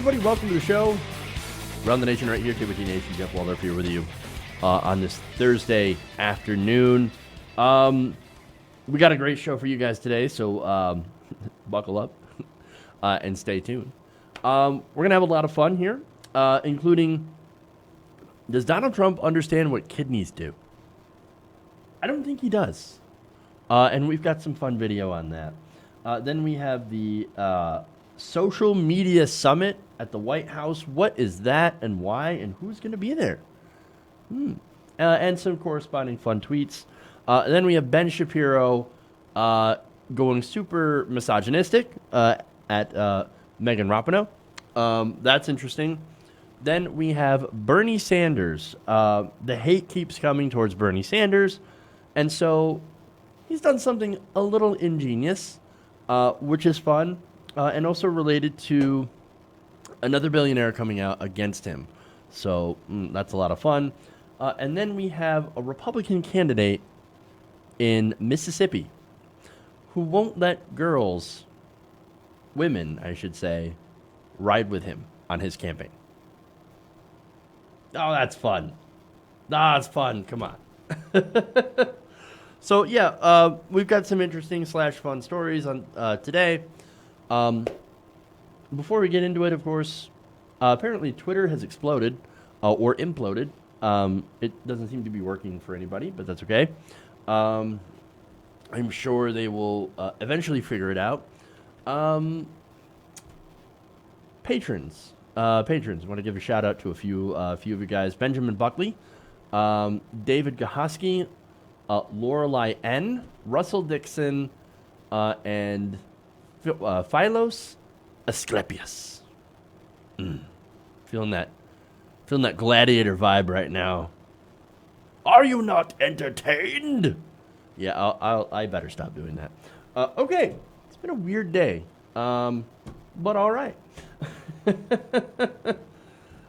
everybody. Welcome to the show. Around the Nation right here, TBT Nation. Jeff Waldorf here with you on this Thursday afternoon. We got a great show for you guys today, so buckle up and stay tuned. We're going to have a lot of fun here, including, does Donald Trump understand what kidneys do? I don't think he does. And we've got some fun video on that. Then we have the social media summit at the White House. What is that and why and who's going to be there? And some corresponding fun tweets. Then we have Ben Shapiro going super misogynistic at Megan Rapinoe. That's interesting. Then we have Bernie Sanders. The hate keeps coming towards Bernie Sanders. And so he's done something a little ingenious, which is fun, and also related to another billionaire coming out against him. So that's a lot of fun. And then we have a Republican candidate in Mississippi who won't let women, I should say, ride with him on his campaign. Oh, that's fun. That's fun. Come on. So, yeah, we've got some interesting / fun stories on today. Before we get into it, of course, apparently Twitter has exploded or imploded. It doesn't seem to be working for anybody, but that's okay. I'm sure they will eventually figure it out. Patrons. I want to give a shout out to a few of you guys. Benjamin Buckley, David Gahoski, Lorelei N., Russell Dixon, and Philos Asclepius. Feeling that gladiator vibe right now. Are you not entertained? Yeah, I better stop doing that. Okay, it's been a weird day, but all right.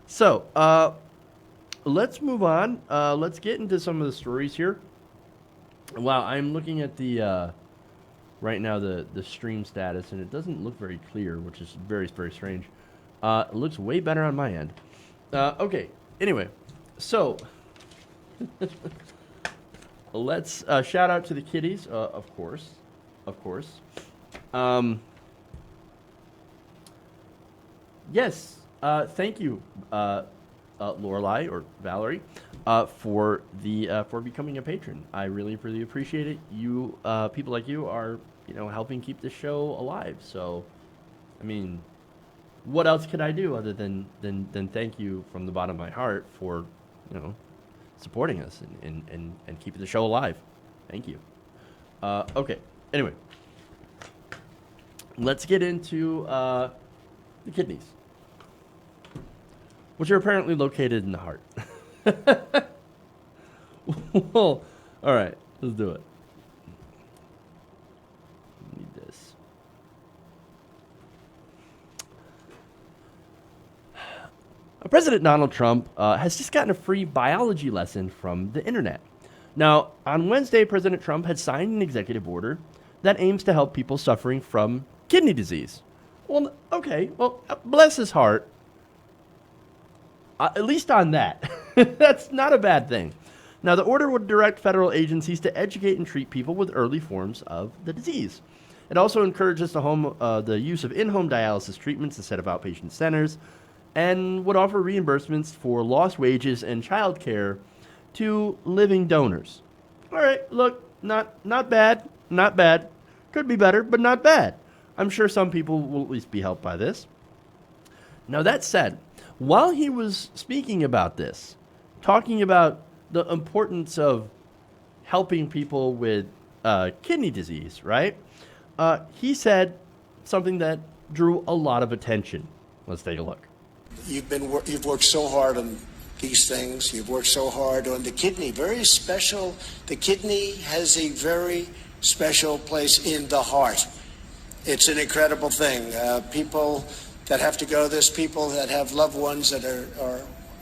So, let's move on. Let's get into some of the stories here. Wow, I'm looking at the right now the stream status, and it doesn't look very clear, which is very, very strange. It looks way better on my end. Okay, anyway, so let's shout out to the kiddies, of course. Yes, thank you, Lorelei or Valerie, for becoming a patron. I really, really appreciate it. You people like you are, helping keep the show alive. So, I mean, what else could I do other than thank you from the bottom of my heart for, supporting us and keeping the show alive. Thank you. Okay. Anyway, let's get into the kidneys, which are apparently located in the heart. Well, all right, let's do it. Need this. President Donald Trump has just gotten a free biology lesson from the internet. Now, on Wednesday, President Trump had signed an executive order that aims to help people suffering from kidney disease. Well, okay, well, bless his heart. At least on that. That's not a bad thing. Now, the order would direct federal agencies to educate and treat people with early forms of the disease. It also encourages the use of in-home dialysis treatments instead of outpatient centers, and would offer reimbursements for lost wages and child care to living donors. All right, look, not bad. Could be better, but not bad. I'm sure some people will at least be helped by this. Now, that said, while he was speaking about this, talking about the importance of helping people with kidney disease, right? He said something that drew a lot of attention. Let's take a look. You've worked so hard on these things. You've worked so hard on the kidney. Very special. The kidney has a very special place in the heart. It's an incredible thing. People that have to go this, people that have loved ones that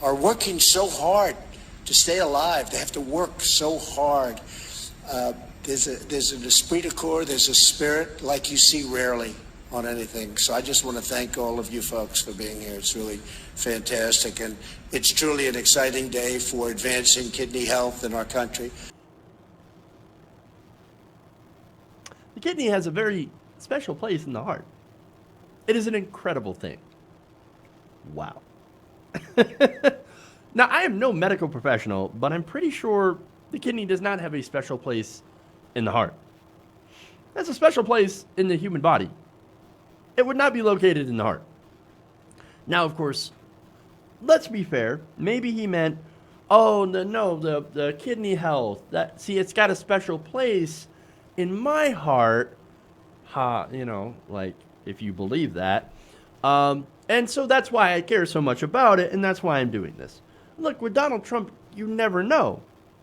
are working so hard to stay alive. They have to work so hard. There's an esprit de corps, there's a spirit like you see rarely on anything. So I just want to thank all of you folks for being here. It's really fantastic, and it's truly an exciting day for advancing kidney health in our country. The kidney has a very special place in the heart. It is an incredible thing. Wow. Now, I am no medical professional, but I'm pretty sure the kidney does not have a special place in the heart. It has a special place in the human body. It would not be located in the heart. Now, of course, let's be fair. Maybe he meant, the kidney health. It's got a special place in my heart. If you believe that. And so that's why I care so much about it, and that's why I'm doing this. Look, with Donald Trump, you never know.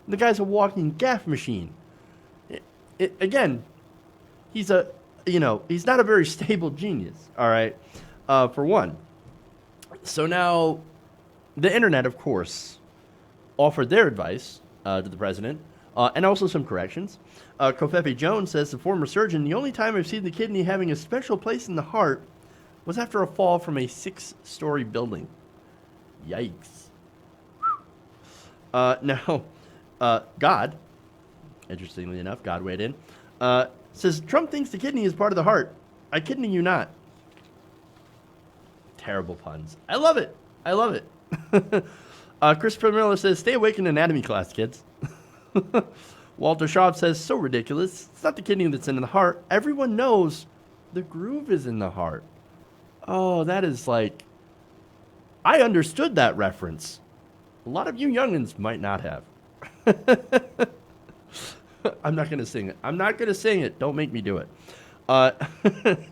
The guy's a walking gaffe machine. Again, he's not a very stable genius, all right, for one. So now, the internet, of course, offered their advice to the president, and also some corrections. Kofefe Jones says, the former surgeon, the only time I've seen the kidney having a special place in the heart was after a fall from a 6-story building. Yikes. God, interestingly enough, God weighed in, says, Trump thinks the kidney is part of the heart. I kidding you not. Terrible puns. I love it. Christopher Miller says, stay awake in anatomy class, kids. Walter Schaub says, so ridiculous. It's not the kidney that's in the heart. Everyone knows the groove is in the heart. Oh, that is like, I understood that reference. A lot of you youngins might not have. I'm not going to sing it. Don't make me do it.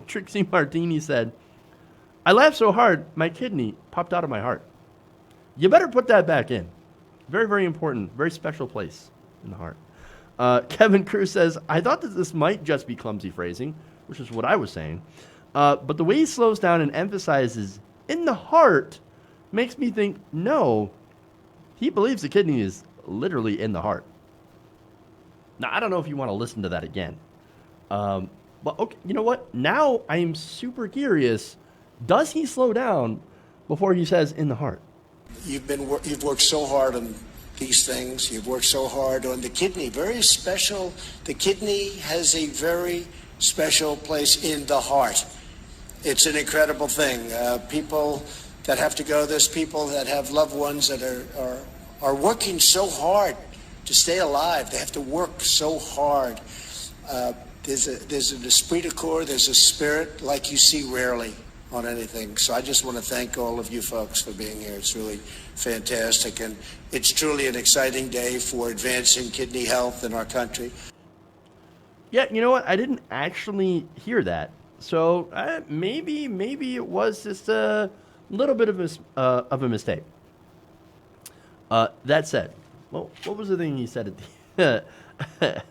Trixie Martini said, I laughed so hard, my kidney popped out of my heart. You better put that back in. Very, very important. Very special place in the heart. Kevin Cruz says, I thought that this might just be clumsy phrasing, which is what I was saying. But the way he slows down and emphasizes in the heart makes me think, no, he believes the kidney is literally in the heart. Now, I don't know if you want to listen to that again. But okay, you know what? Now I am super curious. Does he slow down before he says in the heart? You've worked so hard on these things. You've worked so hard on the kidney. Very special. The kidney has a very special place in the heart. It's an incredible thing. People that have to go, there's people that have loved ones that are working so hard to stay alive. They have to work so hard. There's an esprit de corps, there's a spirit like you see rarely on anything. So I just want to thank all of you folks for being here. It's really fantastic, and it's truly an exciting day for advancing kidney health in our country. Yeah, you know what? I didn't actually hear that. So maybe it was just a little bit of a mistake. That said, well, what was the thing he said at the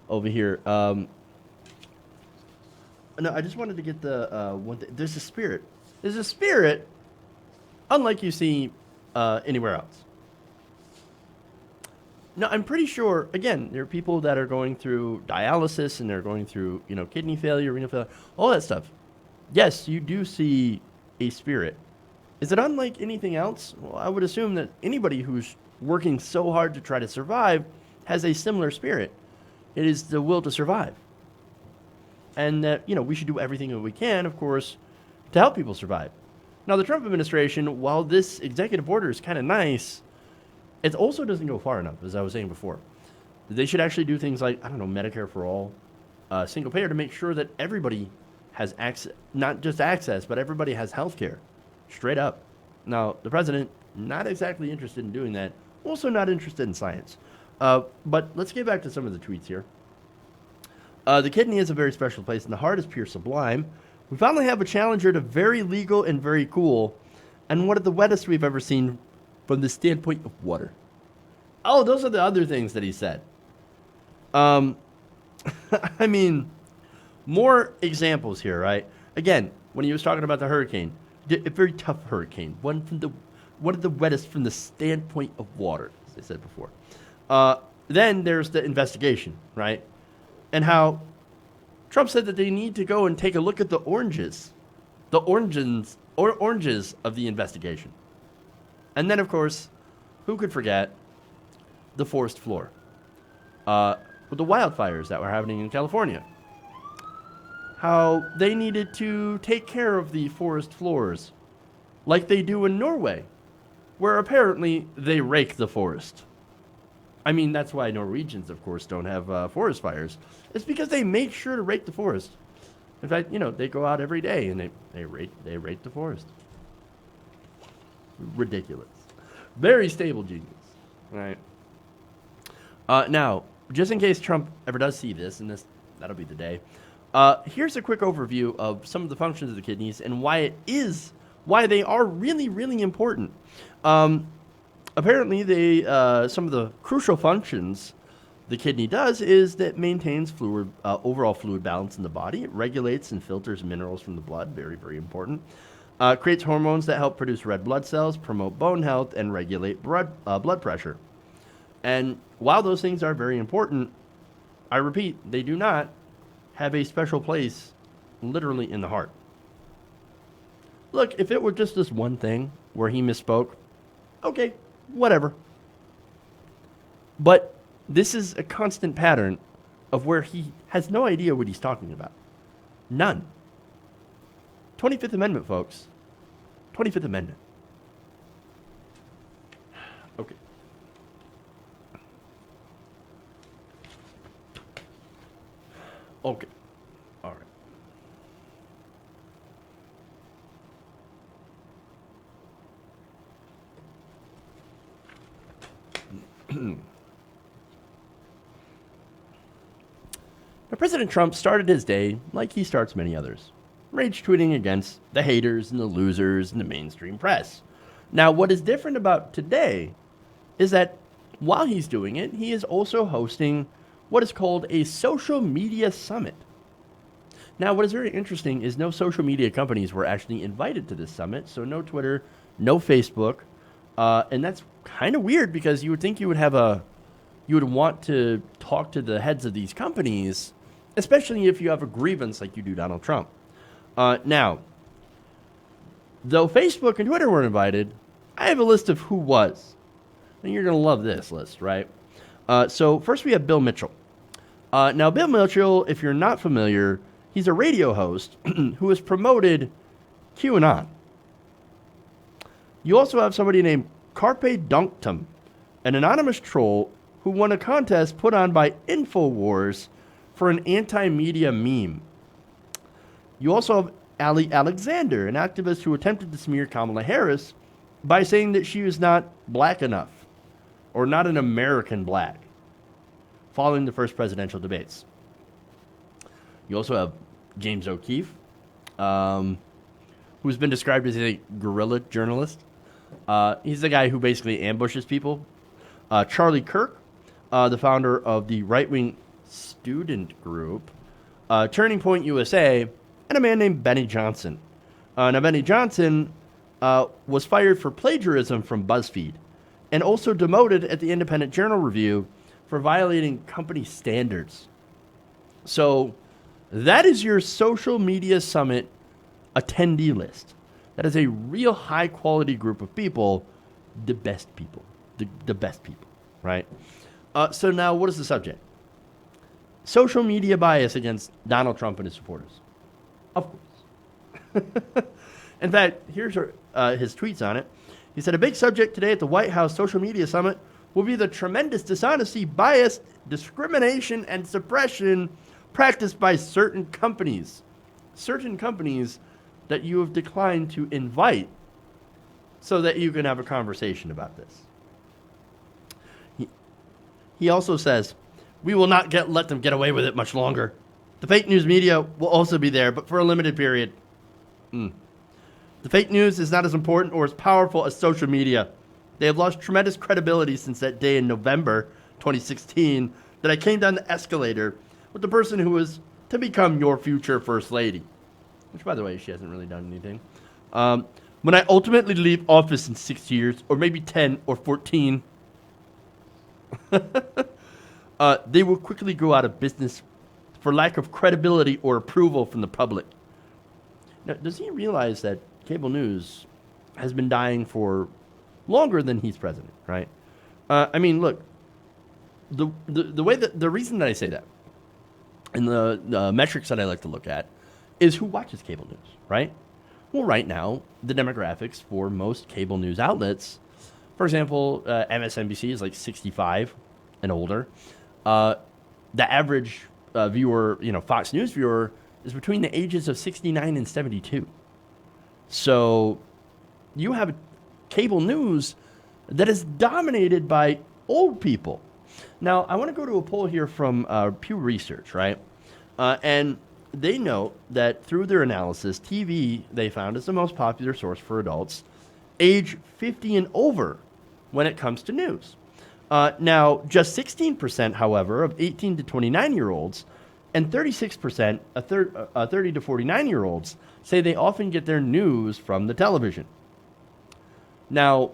over here? No, I just wanted to get the one thing. There's a spirit. There's a spirit, unlike you see anywhere else. No, I'm pretty sure, again, there are people that are going through dialysis and they're going through, kidney failure, renal failure, all that stuff. Yes, you do see a spirit. Is it unlike anything else? Well, I would assume that anybody who's working so hard to try to survive has a similar spirit. It is the will to survive. And that, we should do everything that we can, of course, to help people survive. Now, the Trump administration, while this executive order is kind of nice, it also doesn't go far enough, as I was saying before. They should actually do things like, Medicare for all, single payer, to make sure that everybody has access, not just access, but everybody has health care, straight up. Now, the president, not exactly interested in doing that, also not interested in science. But let's get back to some of the tweets here. The kidney is a very special place, and the heart is pure sublime. We finally have a challenger to very legal and very cool, and one of the wettest we've ever seen from the standpoint of water. Oh, those are the other things that he said. I mean, more examples here, right? Again, when he was talking about the hurricane, a very tough hurricane, one of the wettest from the standpoint of water, as I said before. Then there's the investigation, right? And how Trump said that they need to go and take a look at the oranges of the investigation. And then, of course, who could forget the forest floor with the wildfires that were happening in California? How they needed to take care of the forest floors like they do in Norway, where apparently they rake the forest. I mean, that's why Norwegians, of course, don't have forest fires. It's because they make sure to rake the forest. In fact, they go out every day and they rake the forest. Ridiculous. Very stable genius. Right. Now, just in case Trump ever does see this, and that'll be the day, here's a quick overview of some of the functions of the kidneys and why they are really, really important. Apparently, some of the crucial functions the kidney does is that maintains overall fluid balance in the body. It regulates and filters minerals from the blood, very, very important. Creates hormones that help produce red blood cells, promote bone health, and regulate blood pressure. And while those things are very important, I repeat, they do not have a special place literally in the heart. Look, if it were just this one thing where he misspoke, okay, whatever. But this is a constant pattern of where he has no idea what he's talking about. None. 25th Amendment, folks. 25th Amendment. Okay. Okay. All right. Now, President Trump started his day like he starts many others, rage tweeting against the haters and the losers in the mainstream press. Now, what is different about today is that while he's doing it, he is also hosting what is called a social media summit. Now, what is very interesting is no social media companies were actually invited to this summit, so no Twitter, no Facebook, and that's kind of weird because you would think you would want to talk to the heads of these companies, especially if you have a grievance like you do Donald Trump. Now, though Facebook and Twitter weren't invited, I have a list of who was. And you're going to love this list, right? So first we have Bill Mitchell. Now, Bill Mitchell, if you're not familiar, he's a radio host who has promoted QAnon. You also have somebody named Carpe Dunctum, an anonymous troll who won a contest put on by InfoWars for an anti-media meme. You also have Ali Alexander, an activist who attempted to smear Kamala Harris by saying that she was not black enough or not an American black following the first presidential debates. You also have James O'Keefe, who's been described as a guerrilla journalist. He's the guy who basically ambushes people. Charlie Kirk, the founder of the right-wing student group, Turning Point USA, and a man named Benny Johnson. Now, Benny Johnson was fired for plagiarism from BuzzFeed and also demoted at the Independent Journal Review for violating company standards. So that is your social media summit attendee list. That is a real high-quality group of people, the best people, the best people, right? So now what is the subject? Social media bias against Donald Trump and his supporters. Of course. In fact, here's his tweets on it. He said, a big subject today at the White House Social Media Summit will be the tremendous dishonesty, bias, discrimination, and suppression practiced by certain companies. Certain companies that you have declined to invite so that you can have a conversation about this. He also says, we will not let them get away with it much longer. The fake news media will also be there, but for a limited period. The fake news is not as important or as powerful as social media. They have lost tremendous credibility since that day in November 2016 that I came down the escalator with the person who was to become your future first lady. Which, by the way, she hasn't really done anything. When I ultimately leave office in 6 years, or maybe 10 or 14, they will quickly go out of business for lack of credibility or approval from the public. Now, does he realize that cable news has been dying for longer than he's president, right? I mean, look, the way that the reason that I say that, and the metrics that I like to look at, is who watches cable news, right? Well, right now, the demographics for most cable news outlets, for example, MSNBC is like 65 and older. The average viewer, Fox News viewer, is between the ages of 69 and 72. So you have cable news that is dominated by old people. Now, I want to go to a poll here from Pew Research, right? And they note that through their analysis, TV, they found, is the most popular source for adults age 50 and over when it comes to news. Now, just 16%, however, of 18 to 29-year-olds and 36% of 30 to 49-year-olds say they often get their news from the television. Now,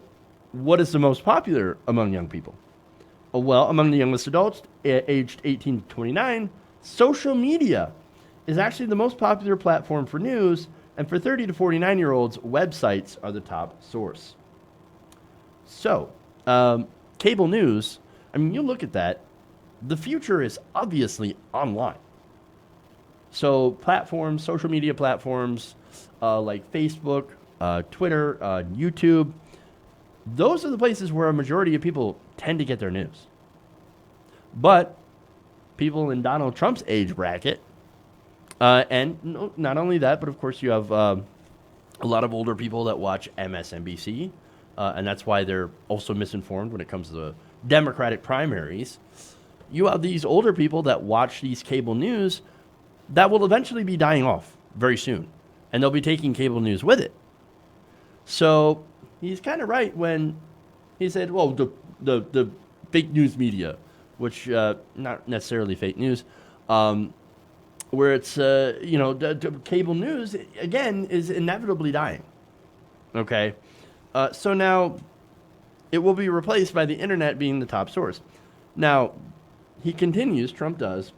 what is the most popular among young people? Well, among the youngest adults, aged 18 to 29, social media is actually the most popular platform for news, and for 30 to 49-year-olds, websites are the top source. So, cable news, I mean, you look at that, the future is obviously online. So platforms, social media platforms like Facebook, Twitter, YouTube, those are the places where a majority of people tend to get their news. But people in Donald Trump's age bracket, and not only that, but of course you have a lot of older people that watch MSNBC, and that's why they're also misinformed when it comes to the Democratic primaries. You have these older people that watch these cable news that will eventually be dying off very soon, and they'll be taking cable news with it. So he's kind of right when he said, well, the fake news media, which not necessarily fake news, where it's, the cable news, again, is inevitably dying. Okay? So now it will be replaced by the internet being the top source. Now, he continues, Trump does,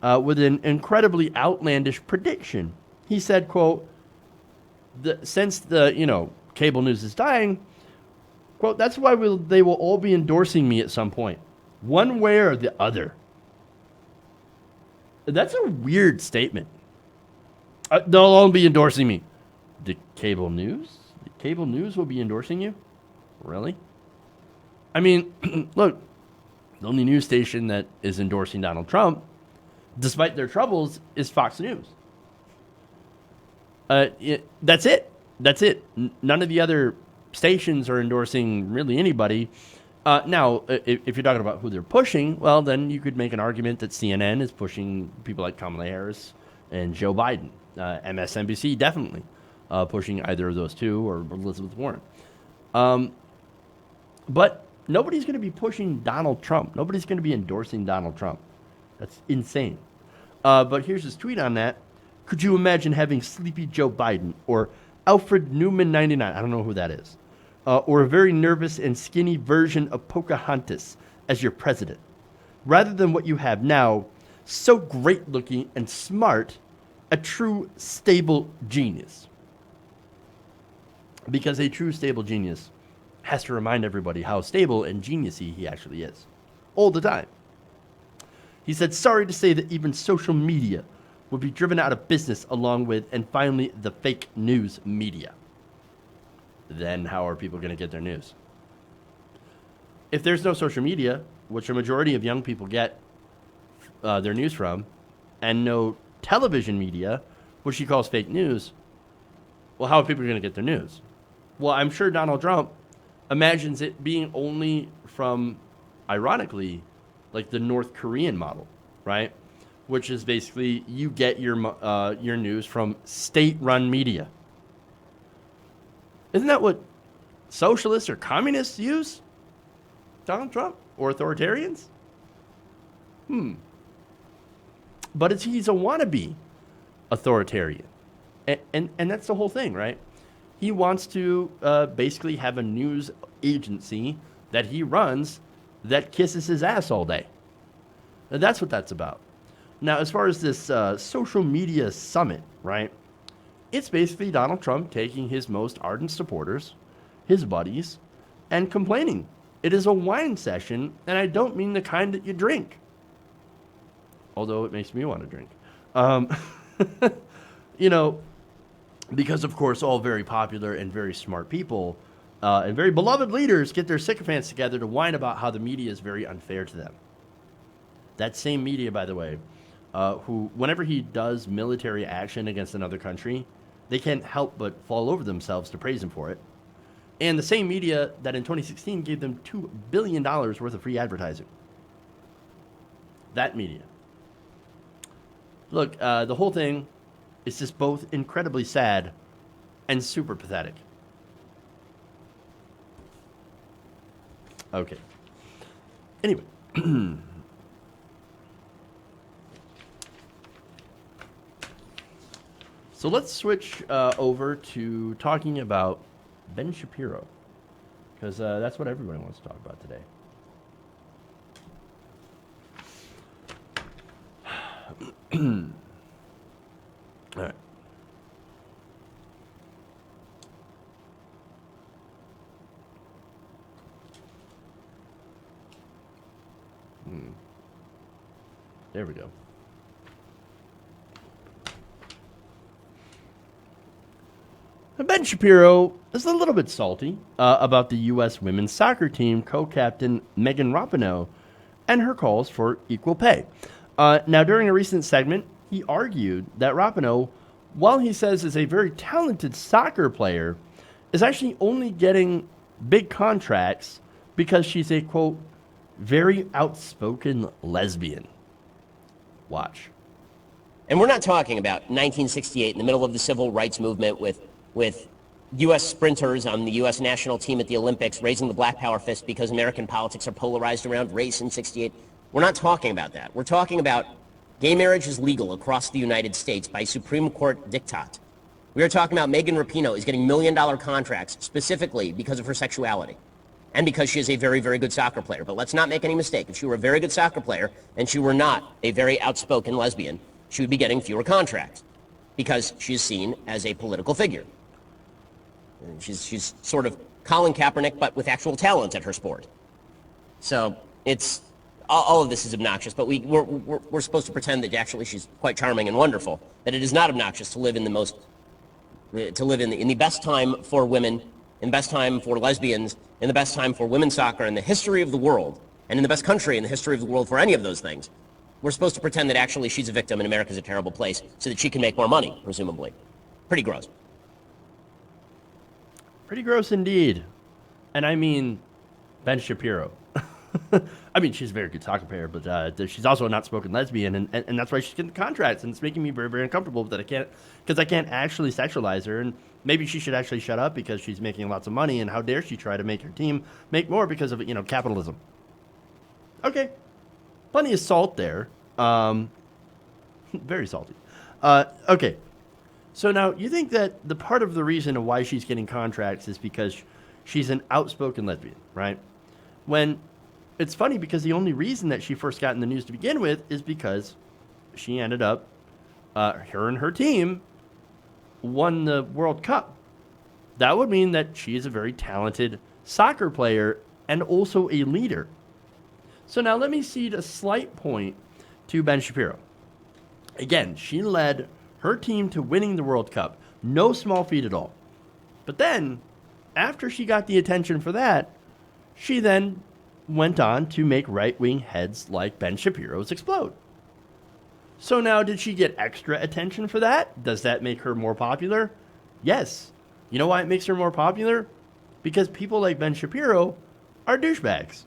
with an incredibly outlandish prediction. He said, quote, since the, cable news is dying, quote, that's why they will all be endorsing me at some point, one way or the other. That's a weird statement. They'll all be endorsing me. The cable news? The cable news will be endorsing you? Really? I mean, look, the only news station that is endorsing Donald Trump, despite their troubles, is Fox News. That's it. That's it. None of the other stations are endorsing really anybody. Now, if you're talking about who they're pushing, well, then you could make an argument that CNN is pushing people like Kamala Harris and Joe Biden. MSNBC definitely pushing either of those two or Elizabeth Warren. But nobody's going to be pushing Donald Trump. Nobody's going to be endorsing Donald Trump. That's insane. But here's his tweet on that. Could you imagine having Sleepy Joe Biden or Alfred Newman 99? I don't know who that is. Or a very nervous and skinny version of Pocahontas as your president, rather than what you have now, so great looking and smart, a true stable genius. Because a true stable genius has to remind everybody how stable and geniusy he actually is, all the time. He said, sorry to say that even social media will be driven out of business along with, and finally, the fake news media. Then how are people going to get their news? If there's no social media, which a majority of young people get their news from, and no television media, which he calls fake news, well, how are people going to get their news? Well, I'm sure Donald Trump imagines it being only from, ironically, like the North Korean model, right? Which is basically you get your news from state-run media. Isn't that what socialists or communists use? Donald Trump? Or authoritarians? But he's a wannabe authoritarian. And that's the whole thing, right? He wants to basically have a news agency that he runs that kisses his ass all day. And that's what that's about. Now, as far as this social media summit, right? It's basically Donald Trump taking his most ardent supporters, his buddies, and complaining. It is a wine session, and I don't mean the kind that you drink. Although it makes me want to drink. Um, you know, because of course all very popular and very smart people and very beloved leaders get their sycophants together to whine about how the media is very unfair to them. That same media, by the way, who, whenever he does military action against another country, they can't help but fall over themselves to praise him for it. And the same media that in 2016 gave them $2 billion worth of free advertising. That media. Look, the whole thing is just both incredibly sad and super pathetic. Okay. Anyway. So let's switch over to talking about Ben Shapiro, because that's what everybody wants to talk about today. All right. There we go. Ben Shapiro is a little bit salty about the U.S. women's soccer team co-captain Megan Rapinoe and her calls for equal pay. Now, during a recent segment, he argued that Rapinoe, while he says is a very talented soccer player, is actually only getting big contracts because she's a, quote, very outspoken lesbian. Watch. And we're not talking about 1968 in the middle of the civil rights movement with U.S. sprinters on the U.S. national team at the Olympics raising the black power fist because American politics are polarized around race in 68. We're not talking about that. We're talking about gay marriage is legal across the United States by Supreme Court diktat. We are talking about Megan Rapinoe is getting $1 million contracts specifically because of her sexuality and because she is a very, very good soccer player. But let's not make any mistake. If she were a very good soccer player and she were not a very outspoken lesbian, she would be getting fewer contracts because she is seen as a political figure. She's sort of Colin Kaepernick, but with actual talent at her sport. So it's all of this is obnoxious, but we're supposed to pretend that actually she's quite charming and wonderful. That it is not obnoxious to live in the best time for women, in the best time for lesbians, in the best time for women's soccer in the history of the world, and in the best country in the history of the world for any of those things. We're supposed to pretend that actually she's a victim and America's a terrible place so that she can make more money, presumably. Pretty gross. Pretty gross indeed. And I mean, Ben Shapiro. I mean, she's a very good soccer player, but she's also an outspoken lesbian, and that's why she's getting the contracts, and it's making me very, very uncomfortable that I can't actually sexualize her, and maybe she should actually shut up because she's making lots of money, and how dare she try to make her team make more because of, capitalism. Okay. Plenty of salt there. Very salty. Okay. So now, you think that the part of the reason of why she's getting contracts is because she's an outspoken lesbian, right? When it's funny because the only reason that she first got in the news to begin with is because she ended up, her and her team won the World Cup. That would mean that she is a very talented soccer player and also a leader. So now let me cede a slight point to Ben Shapiro. Again, she led her team to winning the World Cup. No small feat at all. But then, after she got the attention for that, she then went on to make right-wing heads like Ben Shapiro's explode. So now, did she get extra attention for that? Does that make her more popular? Yes. You know why it makes her more popular? Because people like Ben Shapiro are douchebags.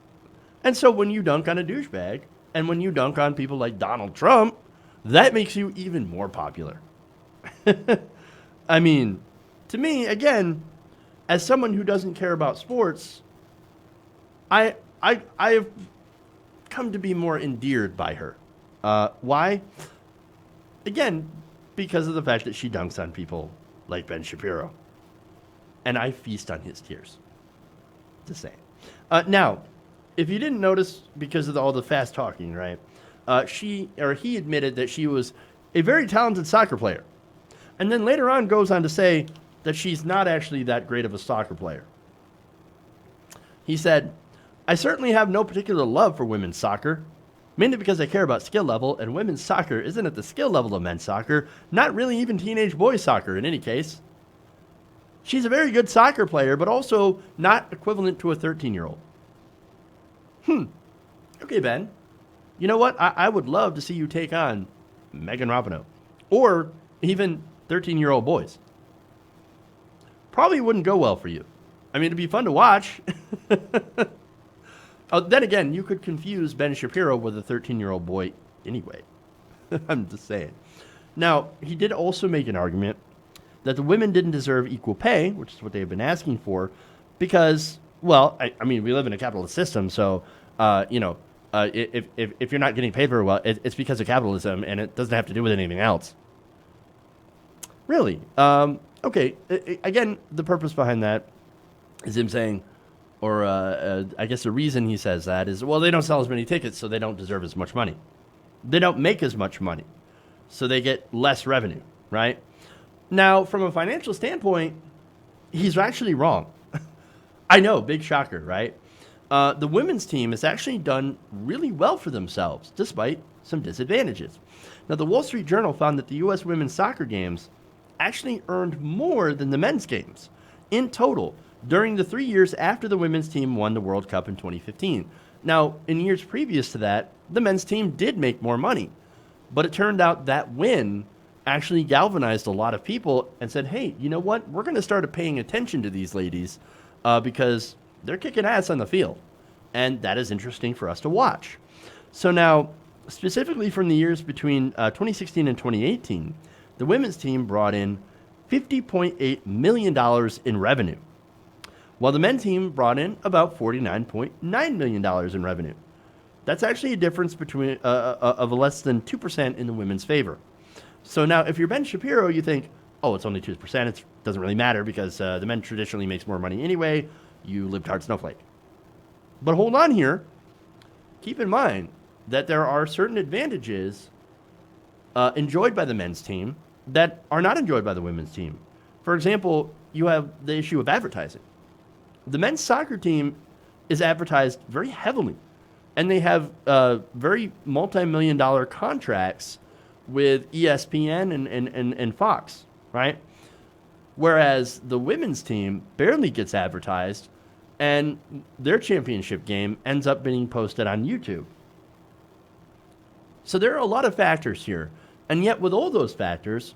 And so when you dunk on a douchebag, and when you dunk on people like Donald Trump, that makes you even more popular. I mean, to me, again, as someone who doesn't care about sports, I have come to be more endeared by her. Why? Again, because of the fact that she dunks on people like Ben Shapiro. And I feast on his tears. Just saying. Now, if you didn't notice, because of all the fast talking, right? he admitted that she was a very talented soccer player. And then later on goes on to say that she's not actually that great of a soccer player. He said, I certainly have no particular love for women's soccer, mainly because I care about skill level, and women's soccer isn't at the skill level of men's soccer, not really even teenage boys soccer in any case. She's a very good soccer player, but also not equivalent to a 13-year-old. Okay, Ben. You know what? I would love to see you take on Megan Rapinoe, or even 13-year-old boys. Probably wouldn't go well for you. I mean, it'd be fun to watch. Then again, you could confuse Ben Shapiro with a 13-year-old boy anyway. I'm just saying. Now, he did also make an argument that the women didn't deserve equal pay, which is what they've been asking for, because, well, I mean, we live in a capitalist system, so, if you're not getting paid very well, it's because of capitalism, and it doesn't have to do with anything else. Really? Okay. Again, the purpose behind that is him saying, or I guess the reason he says that is, well, they don't sell as many tickets, so they don't deserve as much money. They don't make as much money, so they get less revenue, right? Now, from a financial standpoint, he's actually wrong. I know, big shocker, right? The women's team has actually done really well for themselves, despite some disadvantages. Now, the Wall Street Journal found that the U.S. women's soccer games actually earned more than the men's games in total during the 3 years after the women's team won the World Cup in 2015. Now, in years previous to that, the men's team did make more money, but it turned out that win actually galvanized a lot of people and said, hey, you know what? We're going to start paying attention to these ladies because they're kicking ass on the field, and that is interesting for us to watch. So now, specifically from the years between 2016 and 2018, the women's team brought in $50.8 million in revenue, while the men's team brought in about $49.9 million in revenue. That's actually a difference between of less than 2% in the women's favor. So now, if you're Ben Shapiro, you think, oh, it's only 2%. It doesn't really matter because the men traditionally makes more money anyway. You libtard snowflake. But hold on here. Keep in mind that there are certain advantages enjoyed by the men's team that are not enjoyed by the women's team. For example, you have the issue of advertising. The men's soccer team is advertised very heavily, and they have very multi-million-dollar contracts with ESPN and Fox, right? Whereas the women's team barely gets advertised, and their championship game ends up being posted on YouTube. So there are a lot of factors here. And yet with all those factors,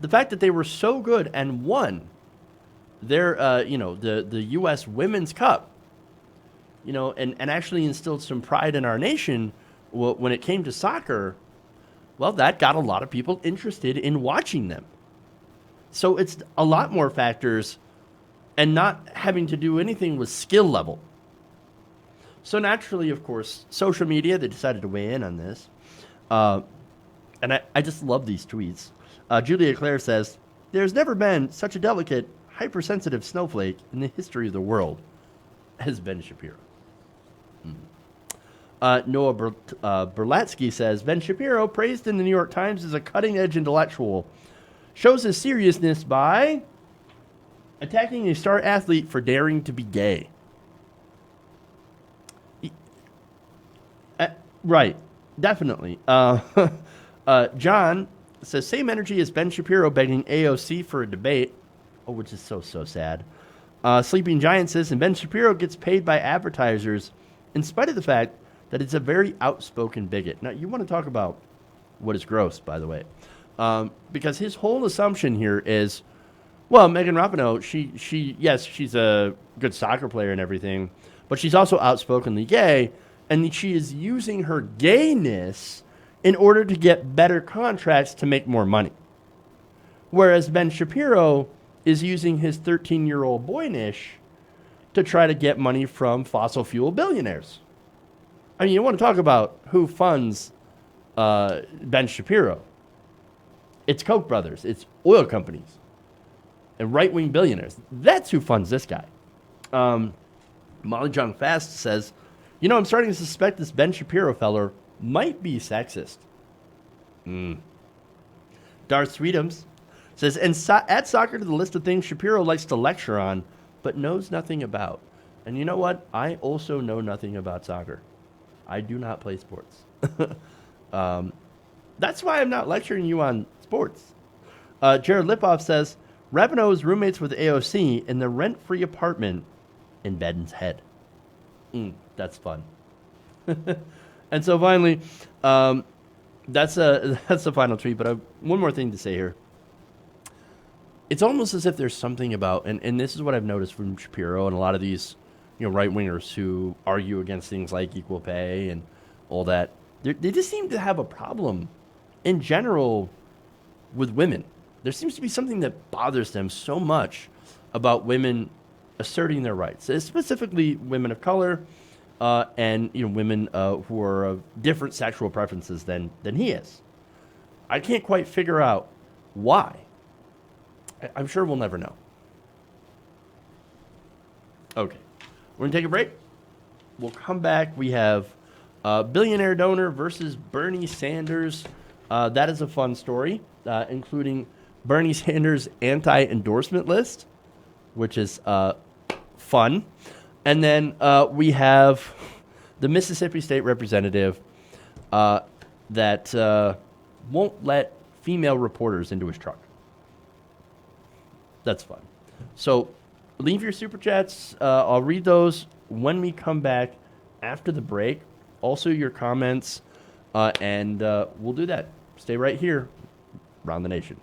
the fact that they were so good and won their, the U.S. Women's Cup, and actually instilled some pride in our nation when it came to soccer, well, that got a lot of people interested in watching them. So it's a lot more factors and not having to do anything with skill level. So naturally, of course, social media, they decided to weigh in on this. And I just love these tweets. Julia Claire says, there's never been such a delicate, hypersensitive snowflake in the history of the world as Ben Shapiro. Noah Berlatsky says, Ben Shapiro, praised in the New York Times as a cutting-edge intellectual, shows his seriousness by attacking a star athlete for daring to be gay. Right, definitely. John says, same energy as Ben Shapiro begging AOC for a debate, which is so sad. Sleeping Giant says, and Ben Shapiro gets paid by advertisers in spite of the fact that it's a very outspoken bigot. Now, you want to talk about what is gross, by the way. Because his whole assumption here is, well, Megan Rapinoe, yes, she's a good soccer player and everything, but she's also outspokenly gay, and she is using her gayness in order to get better contracts to make more money. Whereas Ben Shapiro is using his 13-year-old boynish to try to get money from fossil fuel billionaires. I mean, you want to talk about who funds Ben Shapiro. It's Koch brothers. It's oil companies and right-wing billionaires. That's who funds this guy. Molly Jong Fast says, I'm starting to suspect this Ben Shapiro feller might be sexist. Darth Sweetums says, and add soccer to the list of things Shapiro likes to lecture on, but knows nothing about. And you know what? I also know nothing about soccer. I do not play sports. That's why I'm not lecturing you on sports. Jared Lipoff says, Rapinoe is roommates with AOC in the rent-free apartment in Beden's head. That's fun. And so finally, that's the final tweet. But one more thing to say here. It's almost as if there's something about, and this is what I've noticed from Shapiro and a lot of these, right wingers who argue against things like equal pay and all that. They just seem to have a problem, in general, with women. There seems to be something that bothers them so much about women asserting their rights, specifically women of color, and women who are of different sexual preferences than he is. I can't quite figure out why. I'm sure we'll never know. Okay, we're gonna take a break. We'll come back. We have billionaire donor versus Bernie Sanders. That is a fun story, including Bernie Sanders' anti-endorsement list, which is fun. And then we have the Mississippi State Representative that won't let female reporters into his truck. That's fun. So leave your super chats. I'll read those when we come back after the break. Also your comments, and we'll do that. Stay right here, Round the Nation.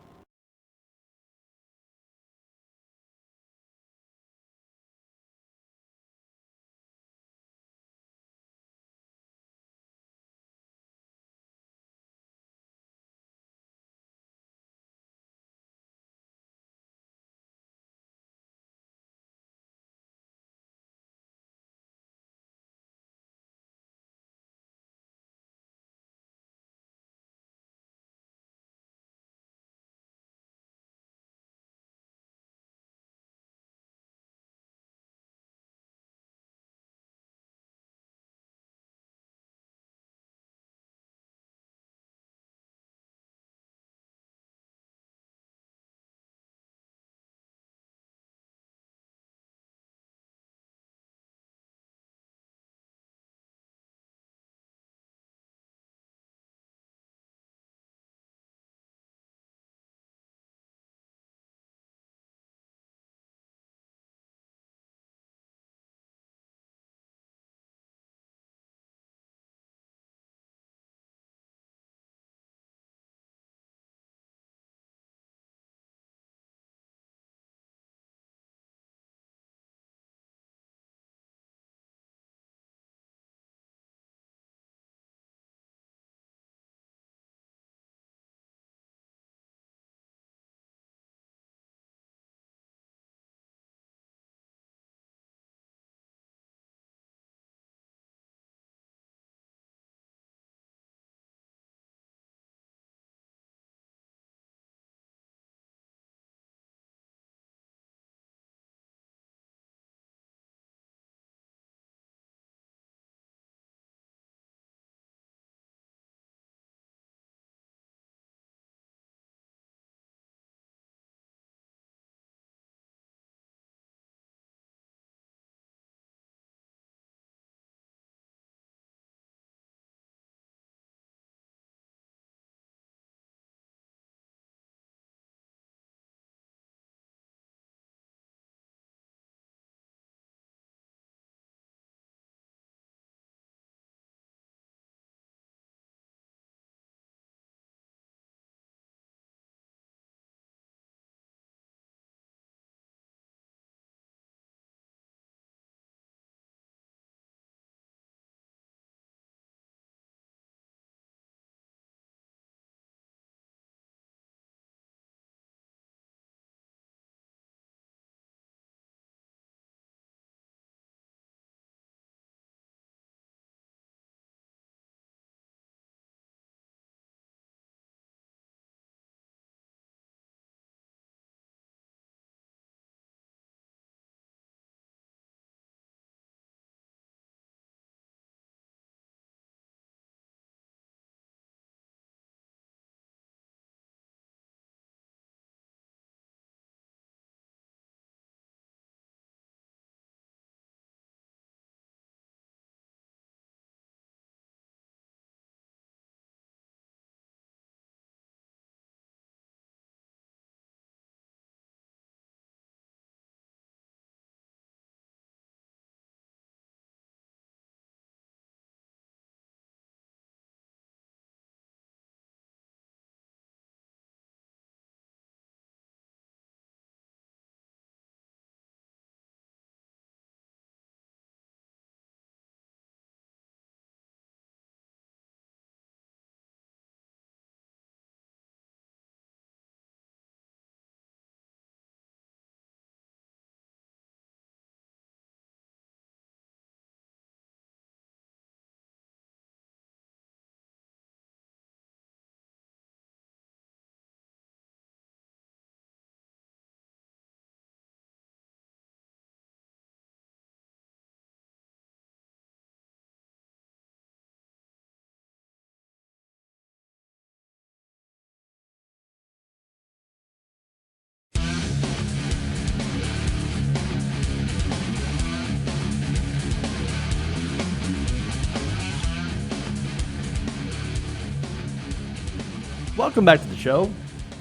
Welcome back to the show.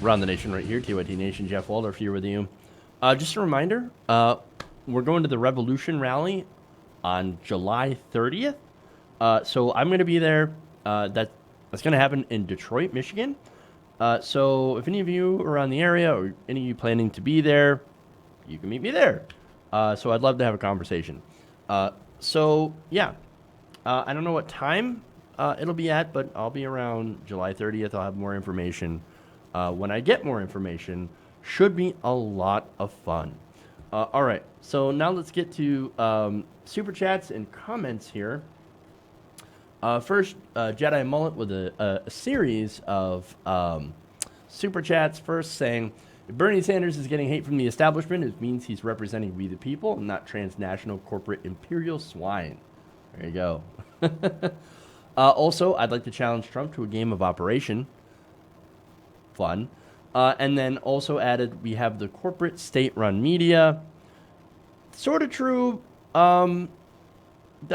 Around the Nation right here, TYT Nation, Jeff Waldorf here with you. Just a reminder, we're going to the Revolution Rally on July 30th. So I'm going to be there. That's going to happen in Detroit, Michigan. So if any of you are around the area or any of you planning to be there, you can meet me there. So I'd love to have a conversation. So yeah, I don't know what time it'll be at, but I'll be around July 30th. I'll have more information. When I get more information, should be a lot of fun. All right, so now let's get to super chats and comments here. First, Jedi Mullet with a series of super chats. First, saying if Bernie Sanders is getting hate from the establishment, it means he's representing we the people and not transnational corporate imperial swine. There you go. Also, I'd like to challenge Trump to a game of Operation. Fun. And then also added, we have the corporate state-run media. Sort of true. That's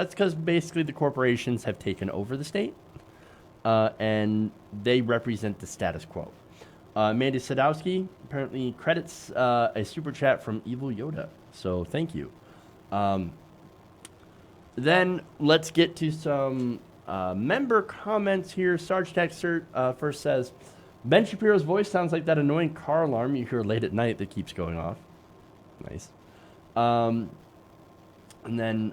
because basically the corporations have taken over the state, and they represent the status quo. Mandy Sadowski apparently credits a super chat from Evil Yoda, so thank you. Then let's get to some member comments here. Sarge Texter first says, Ben Shapiro's voice sounds like that annoying car alarm you hear late at night that keeps going off. Nice. And then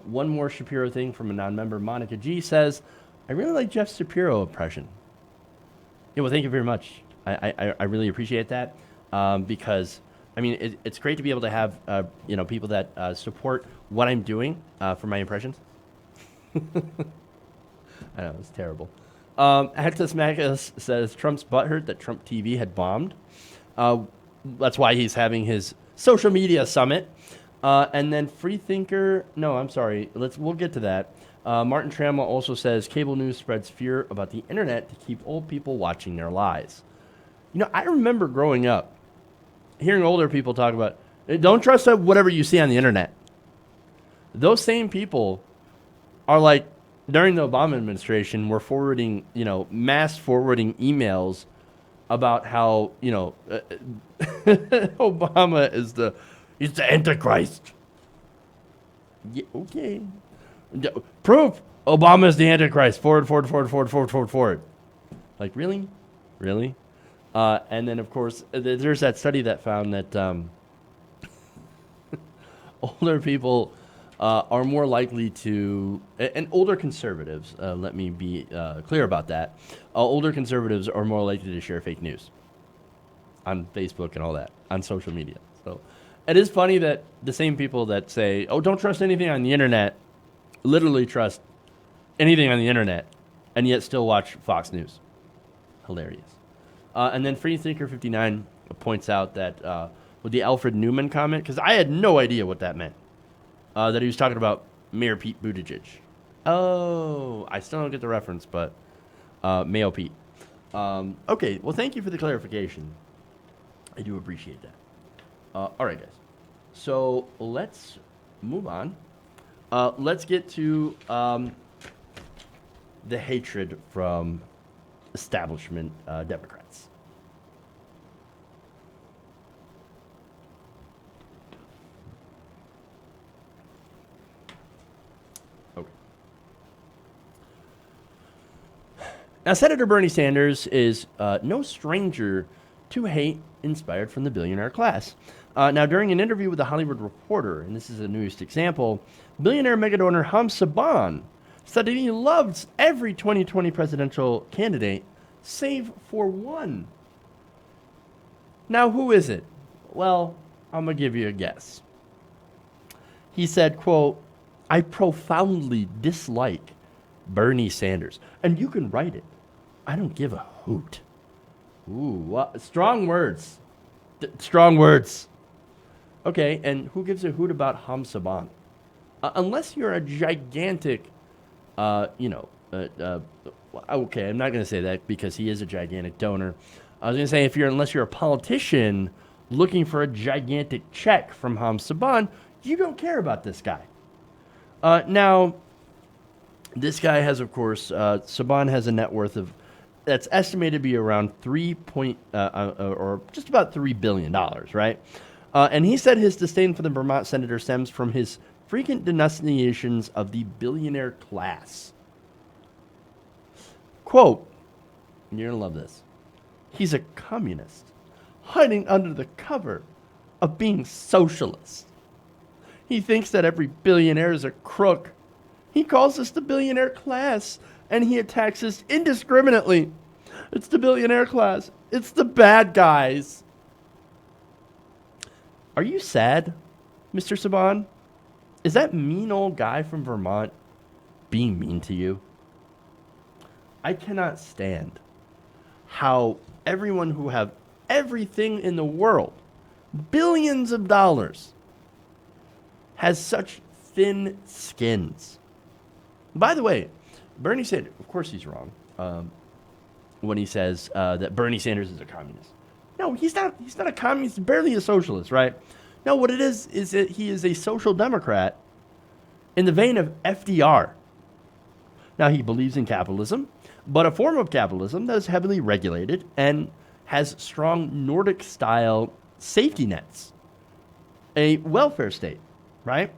one more Shapiro thing from a non-member, Monica G, says, I really like Jeff's Shapiro impression. Yeah, well, thank you very much. I really appreciate that because, I mean, it's great to be able to have, people that support what I'm doing for my impressions. I know, it's terrible. Hectus Magus says Trump's butthurt that Trump TV had bombed. That's why he's having his social media summit. And then Freethinker, no, I'm sorry. We'll get to that. Martin Trammell also says cable news spreads fear about the internet to keep old people watching their lies. You know, I remember growing up, hearing older people talk about, don't trust whatever you see on the internet. Those same people are like, during the Obama administration, were forwarding, mass forwarding emails about how, Obama is he's the Antichrist. Yeah, okay. Proof Obama is the Antichrist. Forward. Like, really? Really? And then, of course, there's that study that found that older people are more likely to, and older conservatives, let me be clear about that, older conservatives are more likely to share fake news on Facebook and all that, on social media. So it is funny that the same people that say, oh, don't trust anything on the internet, literally trust anything on the internet, and yet still watch Fox News. Hilarious. And then Freethinker59 points out that with the Alfred Newman comment, because I had no idea what that meant, that he was talking about Mayor Pete Buttigieg. Oh, I still don't get the reference, but Mayo Pete. Okay, well, thank you for the clarification. I do appreciate that. All right, guys. So let's move on. Let's get to the hatred from establishment Democrats. Okay. Now, Senator Bernie Sanders is no stranger to hate inspired from the billionaire class. Now, during an interview with The Hollywood Reporter, and this is a newest example, billionaire megadonor Ham Saban said that he loves every 2020 presidential candidate, save for one. Now, who is it? Well, I'm going to give you a guess. He said, quote, I profoundly dislike Bernie Sanders. And you can write it. I don't give a hoot. Ooh, strong words. Strong words. Okay, and who gives a hoot about Ham Saban? Unless you're a gigantic, okay, I'm not going to say that because he is a gigantic donor. I was going to say unless you're a politician looking for a gigantic check from Ham Saban, you don't care about this guy. Now, this guy has, of course, Saban has a net worth of that's estimated to be around or just about $3 billion, right? And he said his disdain for the Vermont senator stems from his frequent denunciations of the billionaire class. Quote, and you're going to love this, he's a communist, hiding under the cover of being socialist. He thinks that every billionaire is a crook. He calls us the billionaire class, and he attacks us indiscriminately. It's the billionaire class. It's the bad guys. Are you sad, Mr. Saban? Is that mean old guy from Vermont being mean to you? I cannot stand how everyone who have everything in the world, billions of dollars, has such thin skins. By the way, Bernie Sanders, of course he's wrong when he says that Bernie Sanders is a communist. No, he's not. He's not a communist, barely a socialist, right? No, what it is that he is a social democrat in the vein of FDR. Now, he believes in capitalism, but a form of capitalism that is heavily regulated and has strong Nordic-style safety nets. A welfare state, right?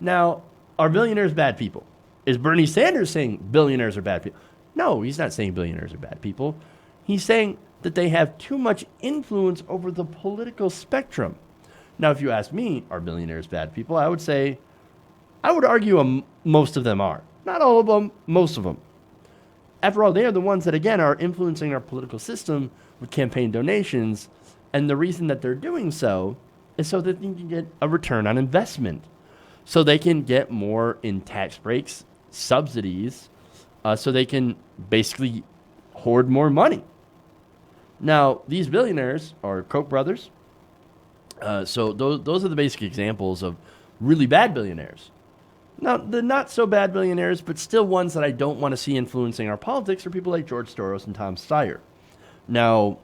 Now, are billionaires bad people? Is Bernie Sanders saying billionaires are bad people? No, he's not saying billionaires are bad people. He's saying that they have too much influence over the political spectrum. Now, if you ask me, are billionaires bad people? I would argue most of them are. Not all of them, most of them. After all, they are the ones that, again, are influencing our political system with campaign donations. And the reason that they're doing so is so that they can get a return on investment. So they can get more in tax breaks, subsidies, so they can basically hoard more money. Now, these billionaires are Koch brothers. So those are the basic examples of really bad billionaires. Now, the not so bad billionaires, but still ones that I don't want to see influencing our politics, are people like George Soros and Tom Steyer. Now,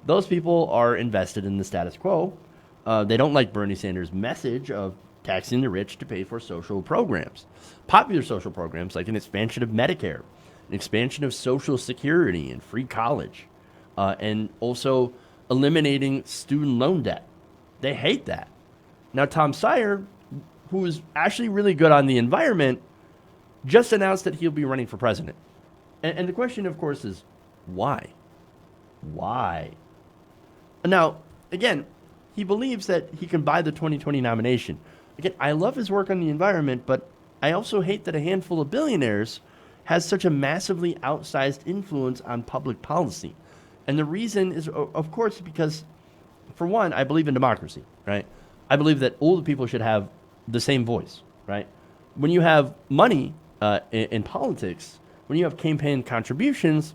those people are invested in the status quo. They don't like Bernie Sanders' message of taxing the rich to pay for social programs. Popular social programs like an expansion of Medicare, an expansion of Social Security and free college, and also eliminating student loan debt. They hate that. Now, Tom Steyer, who is actually really good on the environment, just announced that he'll be running for president. And the question, of course, is why? Why? Now, again, he believes that he can buy the 2020 nomination. Again, I love his work on the environment, but I also hate that a handful of billionaires has such a massively outsized influence on public policy. And the reason is, of course, because, for one, I believe in democracy, right? I believe that all the people should have the same voice, right? When you have money in politics, when you have campaign contributions,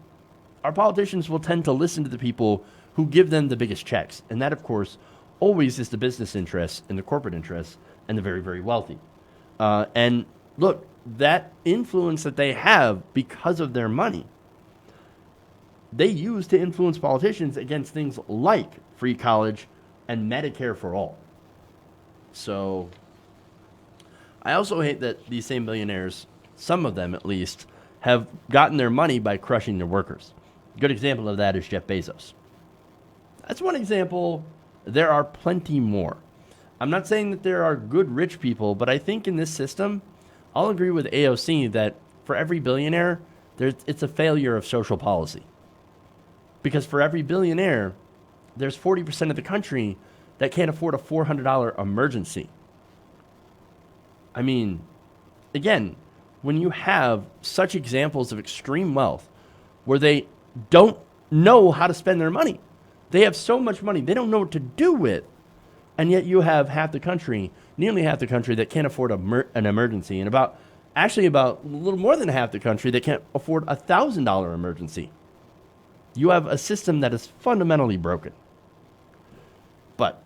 our politicians will tend to listen to the people who give them the biggest checks. And that, of course, always is the business interests and the corporate interests and the very, very wealthy. And look, that influence that they have because of their money, they use to influence politicians against things like free college and Medicare for all. So I also hate that these same billionaires, some of them at least, have gotten their money by crushing their workers. A good example of that is Jeff Bezos. That's one example. There are plenty more. I'm not saying that there are good rich people, but I think in this system, I'll agree with AOC that for every billionaire, it's a failure of social policy. Because for every billionaire, there's 40% of the country that can't afford a $400 emergency. I mean, again, when you have such examples of extreme wealth where they don't know how to spend their money, they have so much money, they don't know what to do with, and yet you have half the country, nearly half the country, that can't afford an emergency, and about a little more than half the country that can't afford a $1,000 emergency. You have a system that is fundamentally broken. But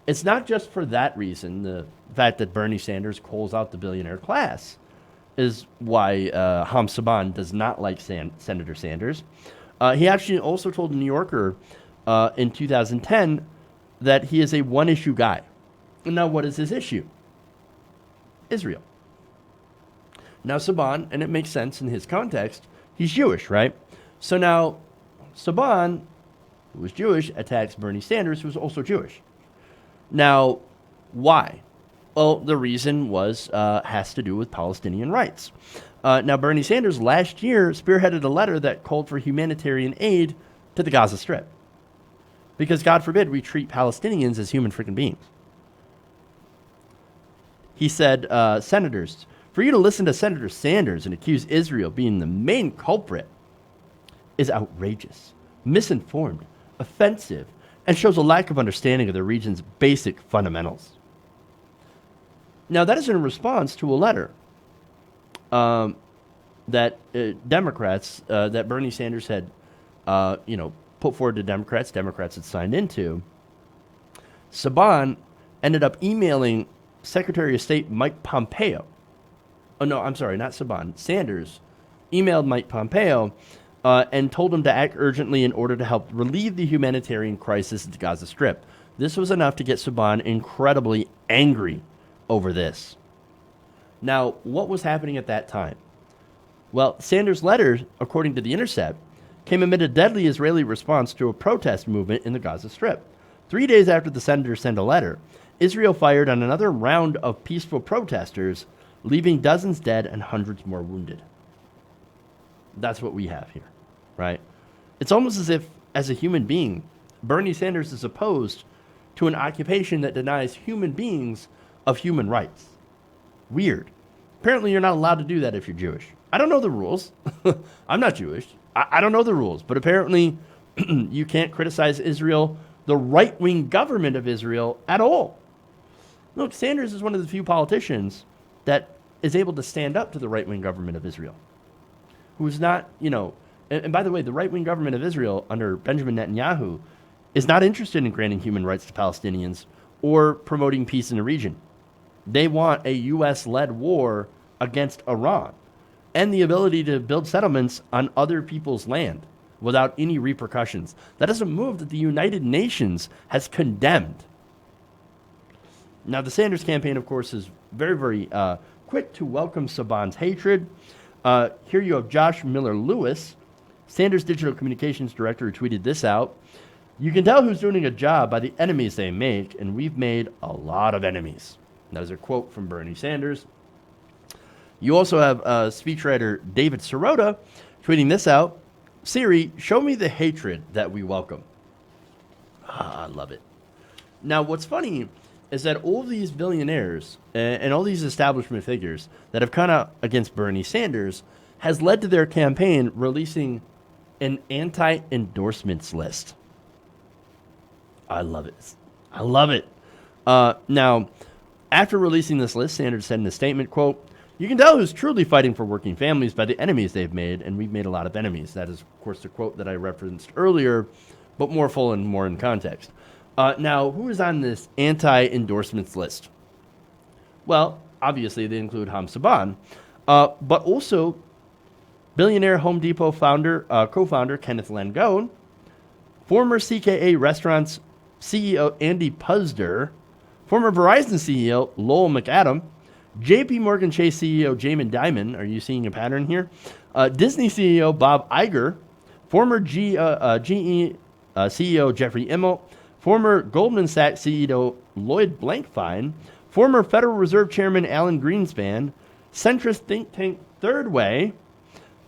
it's not just for that reason, the fact that Bernie Sanders calls out the billionaire class is why Ham Saban does not like Senator Sanders. He actually also told the New Yorker in 2010 that he is a one-issue guy. Now, what is his issue? Israel. Now, Saban, and it makes sense in his context, he's Jewish, right? So now, Saban, who was Jewish, attacks Bernie Sanders, who was also Jewish. Now, why? Well, the reason has to do with Palestinian rights. Now, Bernie Sanders last year spearheaded a letter that called for humanitarian aid to the Gaza Strip. Because, God forbid, we treat Palestinians as human freaking beings. He said, Senators, for you to listen to Senator Sanders and accuse Israel of being the main culprit is outrageous, misinformed, offensive, and shows a lack of understanding of the region's basic fundamentals. Now, that is in response to a letter that Democrats, that Bernie Sanders had, put forward to Democrats. Democrats had signed into. Saban ended up emailing Secretary of State Mike Pompeo. Oh, no, I'm sorry, not Saban. Sanders emailed Mike Pompeo and told him to act urgently in order to help relieve the humanitarian crisis at the Gaza Strip. This was enough to get Saban incredibly angry over this. Now, what was happening at that time? Well, Sanders' letter, according to The Intercept, came amid a deadly Israeli response to a protest movement in the Gaza Strip. 3 days after the senator sent a letter, Israel fired on another round of peaceful protesters, leaving dozens dead and hundreds more wounded. That's what we have here, right? It's almost as if, as a human being, Bernie Sanders is opposed to an occupation that denies human beings of human rights. Weird. Apparently, you're not allowed to do that if you're Jewish. I don't know the rules. I'm not Jewish. I don't know the rules. But apparently, you can't criticize Israel, the right-wing government of Israel, at all. Look, Sanders is one of the few politicians that is able to stand up to the right-wing government of Israel, who's not, and by the way, the right-wing government of Israel under Benjamin Netanyahu is not interested in granting human rights to Palestinians or promoting peace in the region. They want a U.S.-led war against Iran and the ability to build settlements on other people's land without any repercussions. That is a move that the United Nations has condemned. Now, the Sanders campaign, of course, is very, very quick to welcome Saban's hatred. Here you have Josh Miller-Lewis, Sanders' digital communications director, who tweeted this out. You can tell who's doing a job by the enemies they make, and we've made a lot of enemies. That is a quote from Bernie Sanders. You also have speechwriter David Sirota tweeting this out. Siri, show me the hatred that we welcome. I love it. Now, what's funny is that all these billionaires and all these establishment figures that have come out against Bernie Sanders has led to their campaign releasing an anti-endorsements list. I love it. I love it. Now, after releasing this list, Sanders said in a statement, quote, you can tell who's truly fighting for working families by the enemies they've made, and we've made a lot of enemies. That is, of course, the quote that I referenced earlier, but more full and more in context. Now, who is on this anti-endorsements list? Well, obviously, they include Ham Saban, but also billionaire Home Depot co-founder Kenneth Langone, former CKA Restaurants CEO Andy Puzder, former Verizon CEO Lowell McAdam, JP Morgan Chase CEO Jamie Dimon, are you seeing a pattern here? Disney CEO Bob Iger, former GE CEO Jeffrey Immelt, former Goldman Sachs CEO Lloyd Blankfein, former Federal Reserve Chairman Alan Greenspan, centrist think tank Third Way,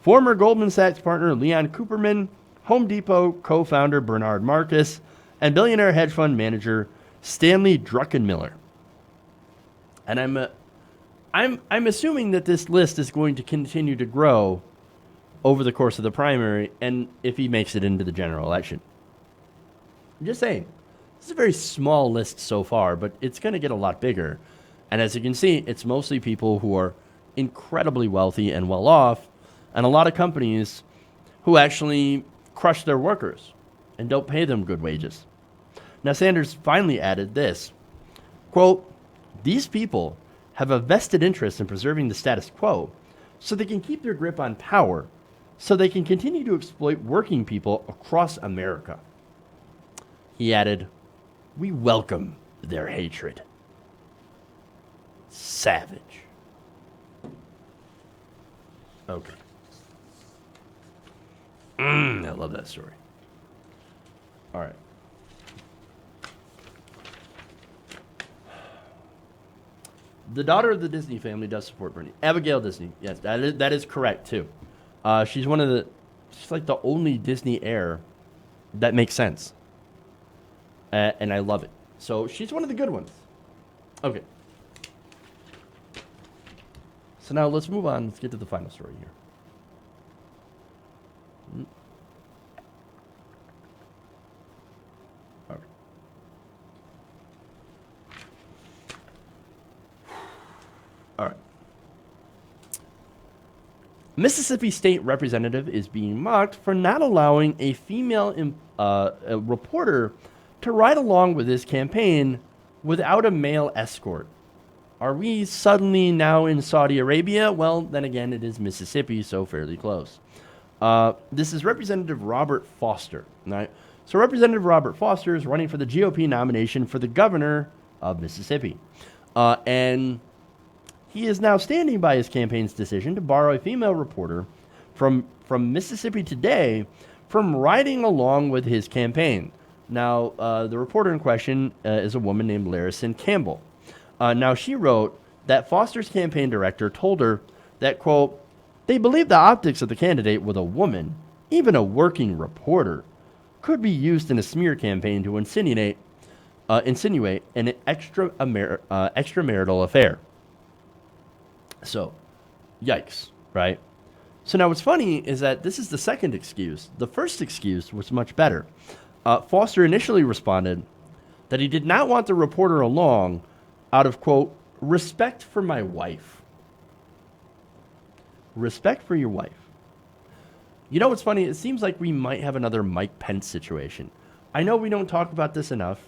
former Goldman Sachs partner Leon Cooperman, Home Depot co-founder Bernard Marcus, and billionaire hedge fund manager Stanley Druckenmiller. And I'm assuming that this list is going to continue to grow over the course of the primary and if he makes it into the general election. I'm just saying. This is a very small list so far, but it's going to get a lot bigger. And as you can see, it's mostly people who are incredibly wealthy and well off, and a lot of companies who actually crush their workers and don't pay them good wages. Now, Sanders finally added this, quote, these people have a vested interest in preserving the status quo so they can keep their grip on power, so they can continue to exploit working people across America. He added, we welcome their hatred. Savage. Okay. I love that story. All right. The daughter of the Disney family does support Bernie. Abigail Disney. Yes, that is correct, too. She's like the only Disney heir that makes sense. And I love it. So she's one of the good ones. Okay. So now let's move on. Let's get to the final story here. All right. All right. Mississippi State Representative is being mocked for not allowing a female a reporter to ride along with his campaign without a male escort. Are we suddenly now in Saudi Arabia? Well, then again, it is Mississippi, so fairly close. This is Representative Robert Foster. Right? So Representative Robert Foster is running for the GOP nomination for the governor of Mississippi. And he is now standing by his campaign's decision to borrow a female reporter from Mississippi Today from riding along with his campaign. Now, the reporter in question is a woman named Larison Campbell. Now, she wrote that Foster's campaign director told her that, quote, they believe the optics of the candidate with a woman, even a working reporter, could be used in a smear campaign to insinuate an extramarital affair. So, yikes, right? So now what's funny is that this is the second excuse. The first excuse was much better. Foster initially responded that he did not want the reporter along out of, quote, respect for my wife. Respect for your wife. You know what's funny? It seems like we might have another Mike Pence situation. I know we don't talk about this enough,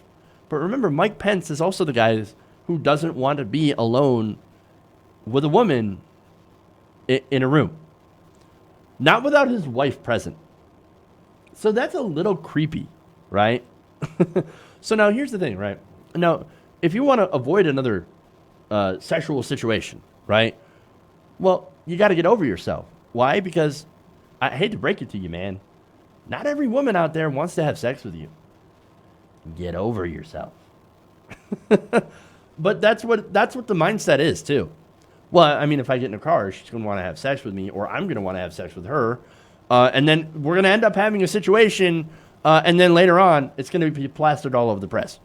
but remember, Mike Pence is also the guy who doesn't want to be alone with a woman in a room. Not without his wife present. So that's a little creepy, right? So now here's the thing, right? Now, if you want to avoid another sexual situation, right? Well, you got to get over yourself. Why? Because I hate to break it to you, man. Not every woman out there wants to have sex with you. Get over yourself. But that's what the mindset is, too. Well, I mean, if I get in a car, she's going to want to have sex with me, or I'm going to want to have sex with her. And then we're going to end up having a situation, and then later on, it's going to be plastered all over the press.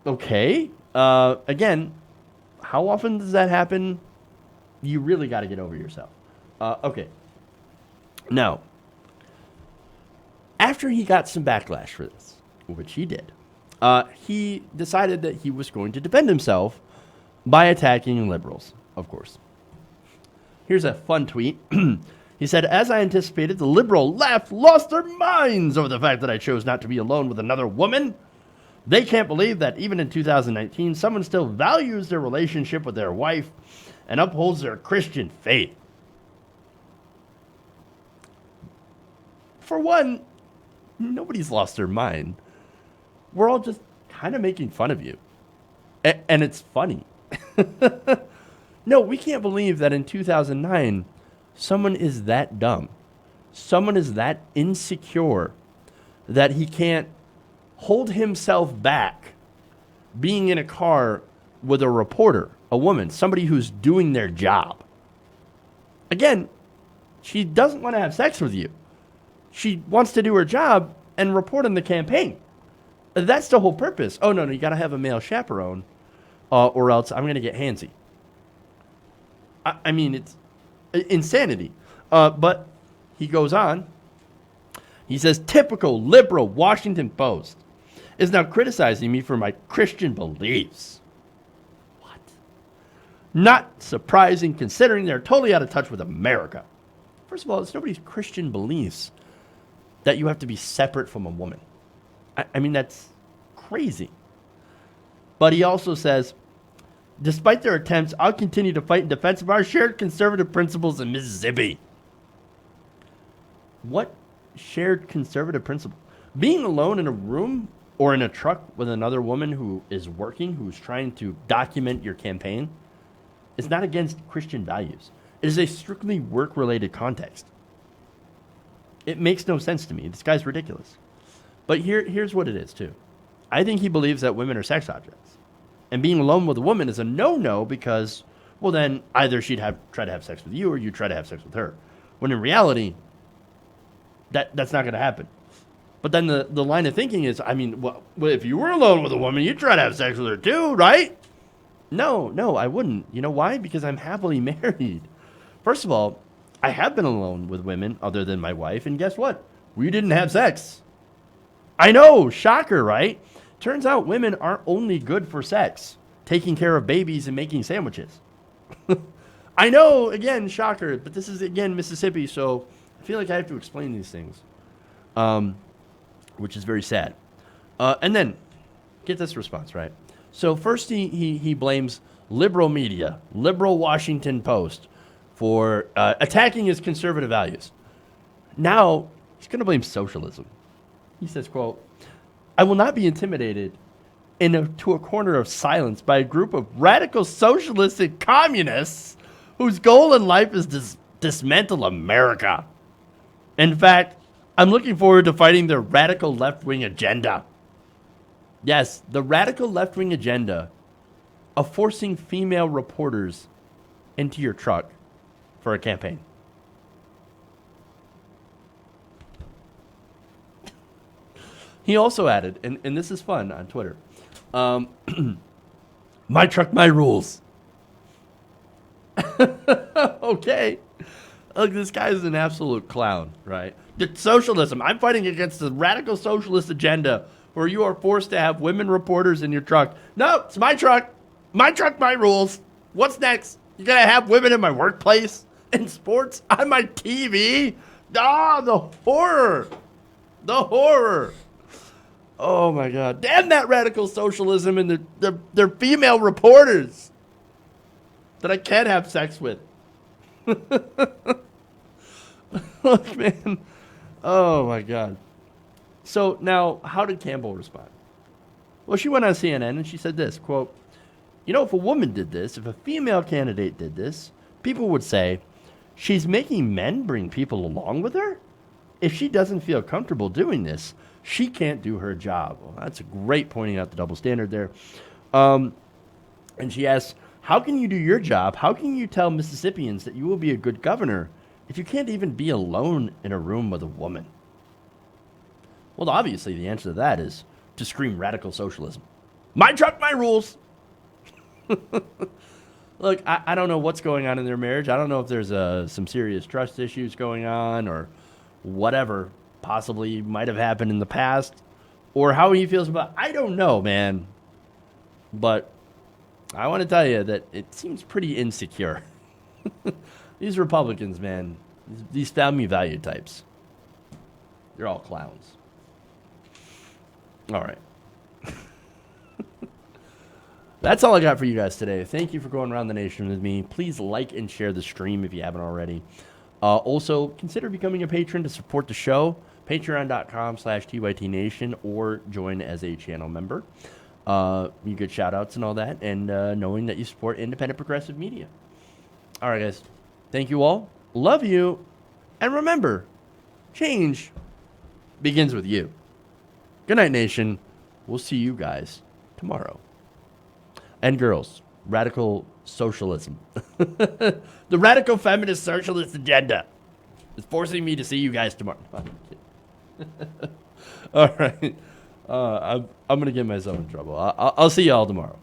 Okay. Again, how often does that happen? You really got to get over yourself. Okay. Now, after he got some backlash for this, which he did, he decided that he was going to defend himself by attacking liberals, of course. Here's a fun tweet. He said, as I anticipated, the liberal left lost their minds over the fact that I chose not to be alone with another woman. They can't believe that even in 2019, someone still values their relationship with their wife and upholds their Christian faith. For one, nobody's lost their mind. We're all just kind of making fun of you. And it's funny. No, we can't believe that in 2009, someone is that dumb. Someone is that insecure that he can't hold himself back being in a car with a reporter, a woman, somebody who's doing their job. Again, she doesn't want to have sex with you. She wants to do her job and report on the campaign. That's the whole purpose. Oh, no, you got to have a male chaperone or else I'm going to get handsy. I mean, it's insanity. But he goes on. He says, typical liberal Washington Post is now criticizing me for my Christian beliefs. What? Not surprising considering they're totally out of touch with America. First of all, it's nobody's Christian beliefs that you have to be separate from a woman. I mean, that's crazy. But he also says, despite their attempts, I'll continue to fight in defense of our shared conservative principles in Mississippi. What shared conservative principle? Being alone in a room or in a truck with another woman who is working, who's trying to document your campaign, is not against Christian values. It is a strictly work-related context. It makes no sense to me. This guy's ridiculous. But here's what it is, too. I think he believes that women are sex objects. And being alone with a woman is a no-no because, well, then either she'd try to have sex with you or you try to have sex with her. When in reality, that's not going to happen. But then the line of thinking is, I mean, well, if you were alone with a woman, you'd try to have sex with her too, right? No, I wouldn't. You know why? Because I'm happily married. First of all, I have been alone with women other than my wife, and guess what? We didn't have sex. I know, shocker, right? Turns out women aren't only good for sex, taking care of babies and making sandwiches. I know, again, shocker, but this is, again, Mississippi, so I feel like I have to explain these things, which is very sad. And then, get this response, right? So first he blames liberal media, liberal Washington Post, for attacking his conservative values. Now, he's going to blame socialism. He says, quote, I will not be intimidated into a corner of silence by a group of radical socialists and communists whose goal in life is to dismantle America. In fact, I'm looking forward to fighting their radical left-wing agenda. Yes, the radical left-wing agenda of forcing female reporters into your truck for a campaign. He also added, and this is fun on Twitter, my truck, my rules. Okay. Look, this guy is an absolute clown, right? The socialism. I'm fighting against the radical socialist agenda where you are forced to have women reporters in your truck. No, it's my truck. My truck, my rules. What's next? You gotta have women in my workplace? In sports? On my TV? Ah, the horror. The horror. Oh, my God. Damn that radical socialism and their female reporters that I can't have sex with. Look, man. Oh, my God. So now, how did Campbell respond? Well, she went on CNN and she said this, quote, you know, if a woman did this, if a female candidate did this, people would say, she's making men bring people along with her? If she doesn't feel comfortable doing this, she can't do her job. Well, that's a great pointing out the double standard there. And she asks, how can you do your job? How can you tell Mississippians that you will be a good governor if you can't even be alone in a room with a woman? Well, obviously, the answer to that is to scream radical socialism. My truck, my rules. Look, I don't know what's going on in their marriage. I don't know if there's some serious trust issues going on or whatever possibly might have happened in the past or how he feels about it. I don't know, man. But I want to tell you that it seems pretty insecure. These Republicans, man, these family value types, they're all clowns. All right. That's all I got for you guys today. Thank you for going around the nation with me. Please like and share the stream if you haven't already. Also, consider becoming a patron to support the show. Patreon.com/TYTNation or join as a channel member. You get shout outs and all that, and knowing that you support independent progressive media. All right, guys. Thank you all. Love you. And remember, change begins with you. Good night, nation. We'll see you guys tomorrow. And girls, radical socialism. The radical feminist socialist agenda is forcing me to see you guys tomorrow. All right. I'm going to get myself in trouble. I'll see you all tomorrow.